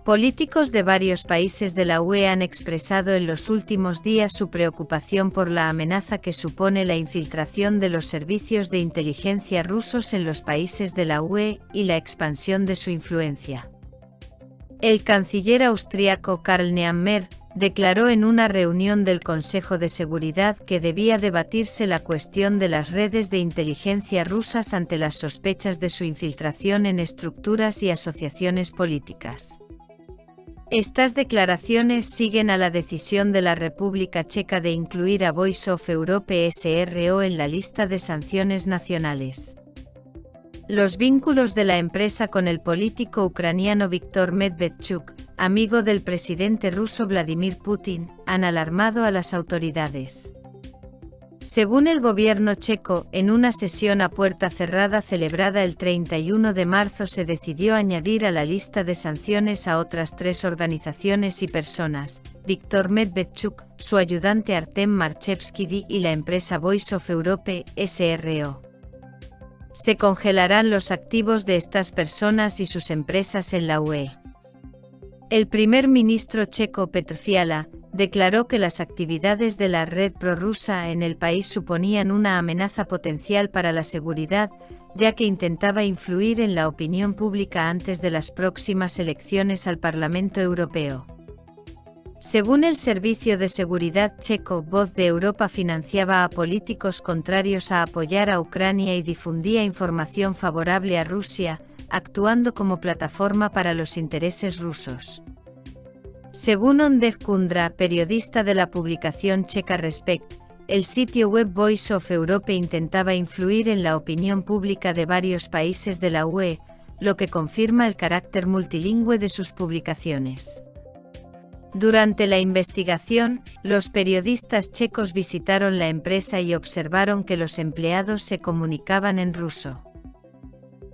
Políticos de varios países de la UE han expresado en los últimos días su preocupación por la amenaza que supone la infiltración de los servicios de inteligencia rusos en los países de la UE y la expansión de su influencia. El canciller austriaco Karl Nehammer declaró en una reunión del Consejo de Seguridad que debía debatirse la cuestión de las redes de inteligencia rusas ante las sospechas de su infiltración en estructuras y asociaciones políticas. Estas declaraciones siguen a la decisión de la República Checa de incluir a Voice of Europe SRO en la lista de sanciones nacionales. Los vínculos de la empresa con el político ucraniano Viktor Medvedchuk, amigo del presidente ruso Vladimir Putin, han alarmado a las autoridades. Según el gobierno checo, en una sesión a puerta cerrada celebrada el 31 de marzo se decidió añadir a la lista de sanciones a otras 3 organizaciones y personas: Viktor Medvedchuk, su ayudante Artem Marchevsky y la empresa Voice of Europe SRO. Se congelarán los activos de estas personas y sus empresas en la UE. El primer ministro checo Petr Fiala declaró que las actividades de la red prorrusa en el país suponían una amenaza potencial para la seguridad, ya que intentaba influir en la opinión pública antes de las próximas elecciones al Parlamento Europeo. Según el Servicio de Seguridad checo, Voz de Europa financiaba a políticos contrarios a apoyar a Ucrania y difundía información favorable a Rusia, actuando como plataforma para los intereses rusos. Según Ondřej Kundra, periodista de la publicación checa Respekt, el sitio web Voice of Europe intentaba influir en la opinión pública de varios países de la UE, lo que confirma el carácter multilingüe de sus publicaciones. Durante la investigación, los periodistas checos visitaron la empresa y observaron que los empleados se comunicaban en ruso.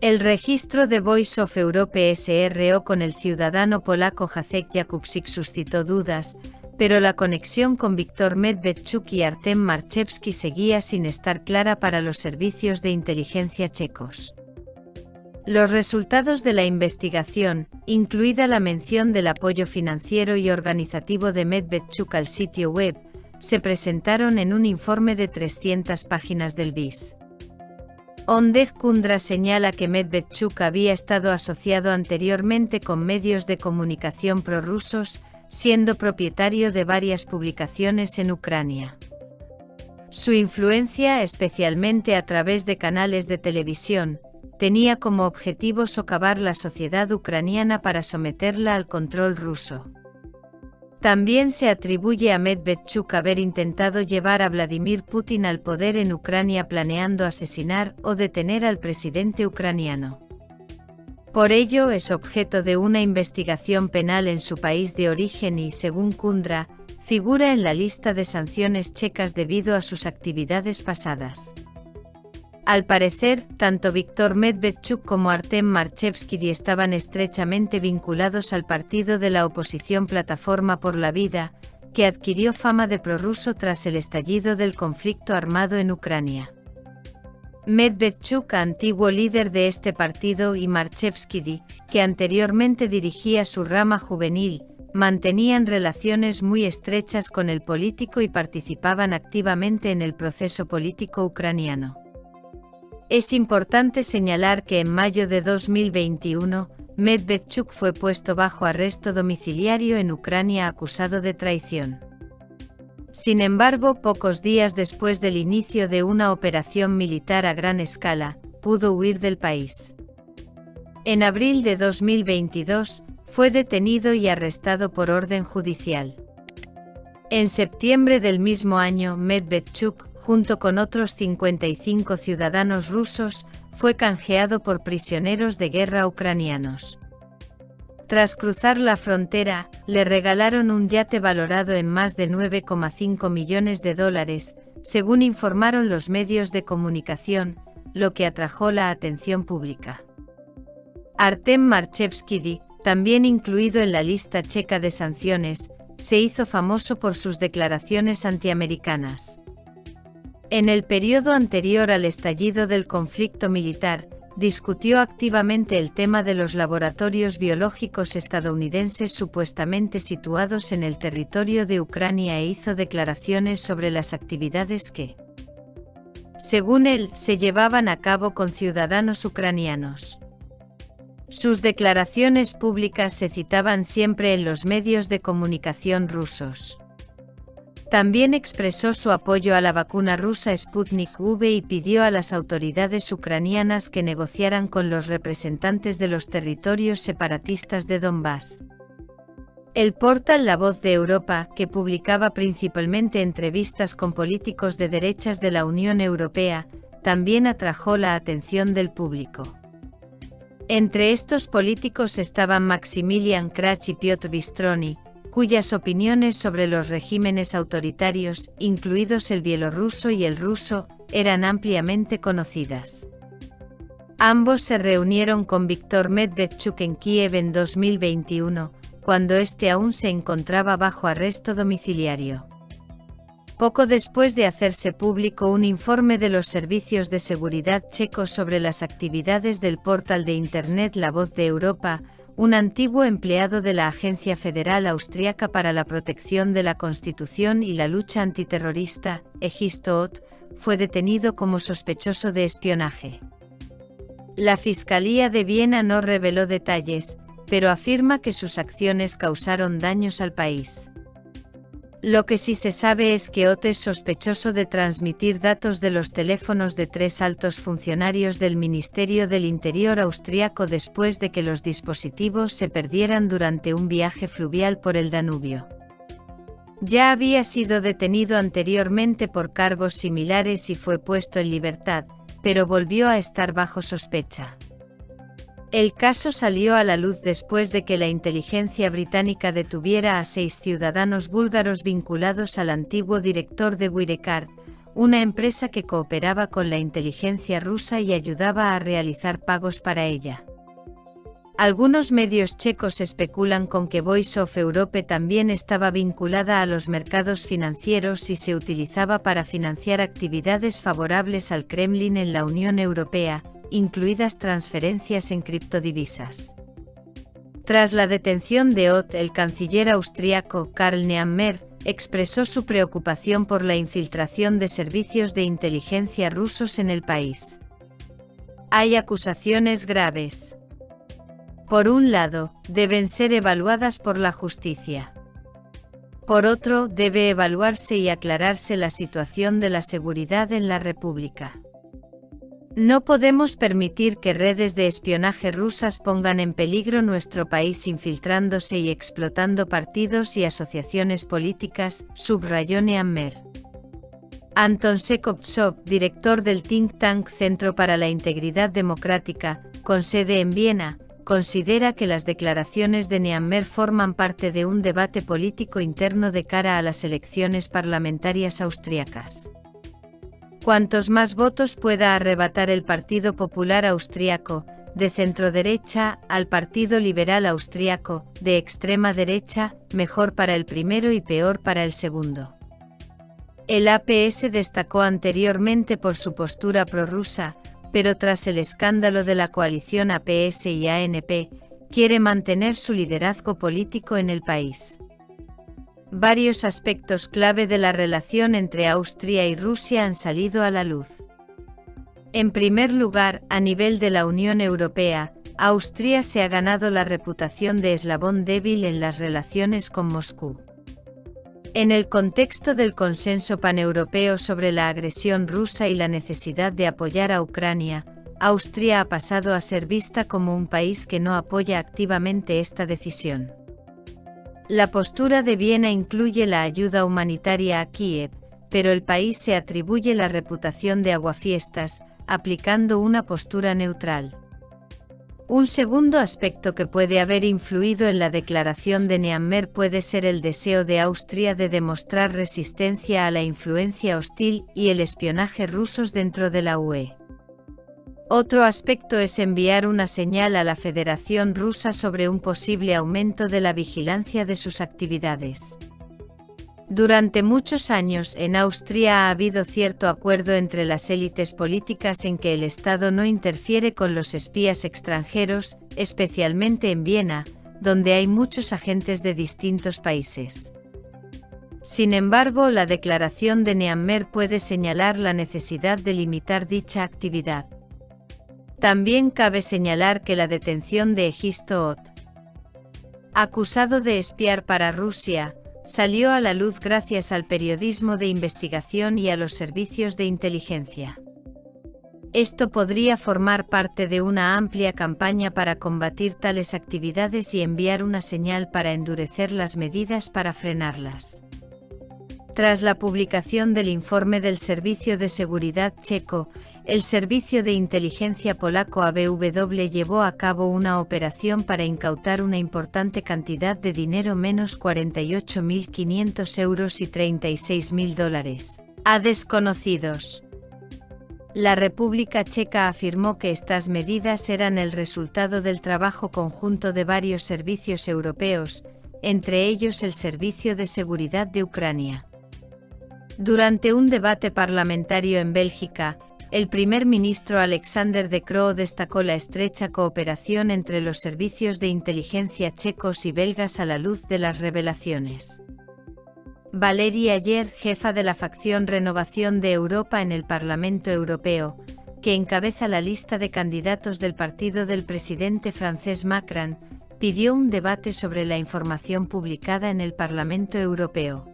El registro de Voice of Europe SRO con el ciudadano polaco Jacek Jakubczyk suscitó dudas, pero la conexión con Viktor Medvedchuk y Artem Marchevsky seguía sin estar clara para los servicios de inteligencia checos. Los resultados de la investigación, incluida la mención del apoyo financiero y organizativo de Medvedchuk al sitio web, se presentaron en un informe de 300 páginas del BIS. Ondřej Kundra señala que Medvedchuk había estado asociado anteriormente con medios de comunicación prorrusos, siendo propietario de varias publicaciones en Ucrania. Su influencia, especialmente a través de canales de televisión, tenía como objetivo socavar la sociedad ucraniana para someterla al control ruso. También se atribuye a Medvedchuk haber intentado llevar a Vladimir Putin al poder en Ucrania planeando asesinar o detener al presidente ucraniano. Por ello es objeto de una investigación penal en su país de origen y, según Kundra, figura en la lista de sanciones checas debido a sus actividades pasadas. Al parecer, tanto Viktor Medvedchuk como Artem Marchevsky estaban estrechamente vinculados al partido de la oposición Plataforma por la Vida, que adquirió fama de prorruso tras el estallido del conflicto armado en Ucrania. Medvedchuk, antiguo líder de este partido, y Marchevsky, que anteriormente dirigía su rama juvenil, mantenían relaciones muy estrechas con el político y participaban activamente en el proceso político ucraniano. Es importante señalar que en mayo de 2021, Medvedchuk fue puesto bajo arresto domiciliario en Ucrania acusado de traición. Sin embargo, pocos días después del inicio de una operación militar a gran escala, pudo huir del país. En abril de 2022, fue detenido y arrestado por orden judicial. En septiembre del mismo año, Medvedchuk, junto con otros 55 ciudadanos rusos, fue canjeado por prisioneros de guerra ucranianos. Tras cruzar la frontera, le regalaron un yate valorado en más de $9,5 millones, según informaron los medios de comunicación, lo que atrajo la atención pública. Artem Marchevsky, también incluido en la lista checa de sanciones, se hizo famoso por sus declaraciones antiamericanas. En el periodo anterior al estallido del conflicto militar, discutió activamente el tema de los laboratorios biológicos estadounidenses supuestamente situados en el territorio de Ucrania e hizo declaraciones sobre las actividades que, según él, se llevaban a cabo con ciudadanos ucranianos. Sus declaraciones públicas se citaban siempre en los medios de comunicación rusos. También expresó su apoyo a la vacuna rusa Sputnik V y pidió a las autoridades ucranianas que negociaran con los representantes de los territorios separatistas de Donbass. El portal La Voz de Europa, que publicaba principalmente entrevistas con políticos de derechas de la Unión Europea, también atrajo la atención del público. Entre estos políticos estaban Maximilian Krach y Piotr Bistrony, cuyas opiniones sobre los regímenes autoritarios, incluidos el bielorruso y el ruso, eran ampliamente conocidas. Ambos se reunieron con Viktor Medvedchuk en Kiev en 2021, cuando este aún se encontraba bajo arresto domiciliario. Poco después de hacerse público un informe de los servicios de seguridad checos sobre las actividades del portal de Internet La Voz de Europa, un antiguo empleado de la Agencia Federal Austriaca para la Protección de la Constitución y la Lucha Antiterrorista, EGISTOT, fue detenido como sospechoso de espionaje. La Fiscalía de Viena no reveló detalles, pero afirma que sus acciones causaron daños al país. Lo que sí se sabe es que Ott es sospechoso de transmitir datos de los teléfonos de 3 altos funcionarios del Ministerio del Interior austriaco después de que los dispositivos se perdieran durante un viaje fluvial por el Danubio. Ya había sido detenido anteriormente por cargos similares y fue puesto en libertad, pero volvió a estar bajo sospecha. El caso salió a la luz después de que la inteligencia británica detuviera a 6 ciudadanos búlgaros vinculados al antiguo director de Wirecard, una empresa que cooperaba con la inteligencia rusa y ayudaba a realizar pagos para ella. Algunos medios checos especulan con que Voice of Europe también estaba vinculada a los mercados financieros y se utilizaba para financiar actividades favorables al Kremlin en la Unión Europea, incluidas transferencias en criptodivisas. Tras la detención de Ott, el canciller austriaco Karl Nehammer expresó su preocupación por la infiltración de servicios de inteligencia rusos en el país. Hay acusaciones graves. Por un lado, deben ser evaluadas por la justicia. Por otro, debe evaluarse y aclararse la situación de la seguridad en la República. No podemos permitir que redes de espionaje rusas pongan en peligro nuestro país infiltrándose y explotando partidos y asociaciones políticas, subrayó Nehammer. Anton Shekhovtsov, director del think tank Centro para la Integridad Democrática, con sede en Viena, considera que las declaraciones de Nehammer forman parte de un debate político interno de cara a las elecciones parlamentarias austriacas. Cuantos más votos pueda arrebatar el Partido Popular Austriaco, de centroderecha, al Partido Liberal Austriaco, de extrema derecha, mejor para el primero y peor para el segundo. El APS destacó anteriormente por su postura prorrusa, pero tras el escándalo de la coalición APS y ANP, quiere mantener su liderazgo político en el país. Varios aspectos clave de la relación entre Austria y Rusia han salido a la luz. En primer lugar, a nivel de la Unión Europea, Austria se ha ganado la reputación de eslabón débil en las relaciones con Moscú. En el contexto del consenso paneuropeo sobre la agresión rusa y la necesidad de apoyar a Ucrania, Austria ha pasado a ser vista como un país que no apoya activamente esta decisión. La postura de Viena incluye la ayuda humanitaria a Kiev, pero el país se atribuye la reputación de aguafiestas, aplicando una postura neutral. Un segundo aspecto que puede haber influido en la declaración de Nehammer puede ser el deseo de Austria de demostrar resistencia a la influencia hostil y el espionaje rusos dentro de la UE. Otro aspecto es enviar una señal a la Federación Rusa sobre un posible aumento de la vigilancia de sus actividades. Durante muchos años en Austria ha habido cierto acuerdo entre las élites políticas en que el Estado no interfiere con los espías extranjeros, especialmente en Viena, donde hay muchos agentes de distintos países. Sin embargo, la declaración de Nehammer puede señalar la necesidad de limitar dicha actividad. También cabe señalar que la detención de Egisto Ott, acusado de espiar para Rusia, salió a la luz gracias al periodismo de investigación y a los servicios de inteligencia. Esto podría formar parte de una amplia campaña para combatir tales actividades y enviar una señal para endurecer las medidas para frenarlas. Tras la publicación del informe del Servicio de Seguridad checo, el Servicio de Inteligencia polaco ABW llevó a cabo una operación para incautar una importante cantidad de dinero, menos 48.500 euros y $36.000, a desconocidos. La República Checa afirmó que estas medidas eran el resultado del trabajo conjunto de varios servicios europeos, entre ellos el Servicio de Seguridad de Ucrania. Durante un debate parlamentario en Bélgica, el primer ministro Alexander De Croo destacó la estrecha cooperación entre los servicios de inteligencia checos y belgas a la luz de las revelaciones. Valérie Ayer, jefa de la facción Renovación de Europa en el Parlamento Europeo, que encabeza la lista de candidatos del partido del presidente francés Macron, pidió un debate sobre la información publicada en el Parlamento Europeo.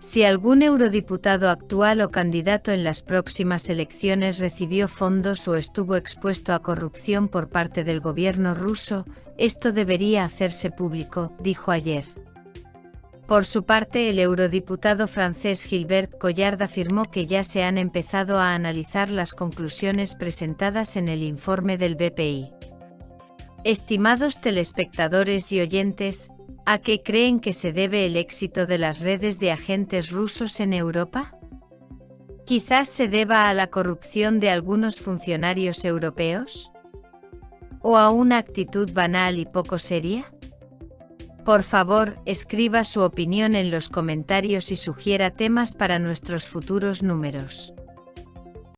Si algún eurodiputado actual o candidato en las próximas elecciones recibió fondos o estuvo expuesto a corrupción por parte del gobierno ruso, esto debería hacerse público, dijo Ayer. Por su parte, el eurodiputado francés Gilbert Collard afirmó que ya se han empezado a analizar las conclusiones presentadas en el informe del BPI. Estimados telespectadores y oyentes, ¿a qué creen que se debe el éxito de las redes de agentes rusos en Europa? ¿Quizás se deba a la corrupción de algunos funcionarios europeos? ¿O a una actitud banal y poco seria? Por favor, escriba su opinión en los comentarios y sugiera temas para nuestros futuros números.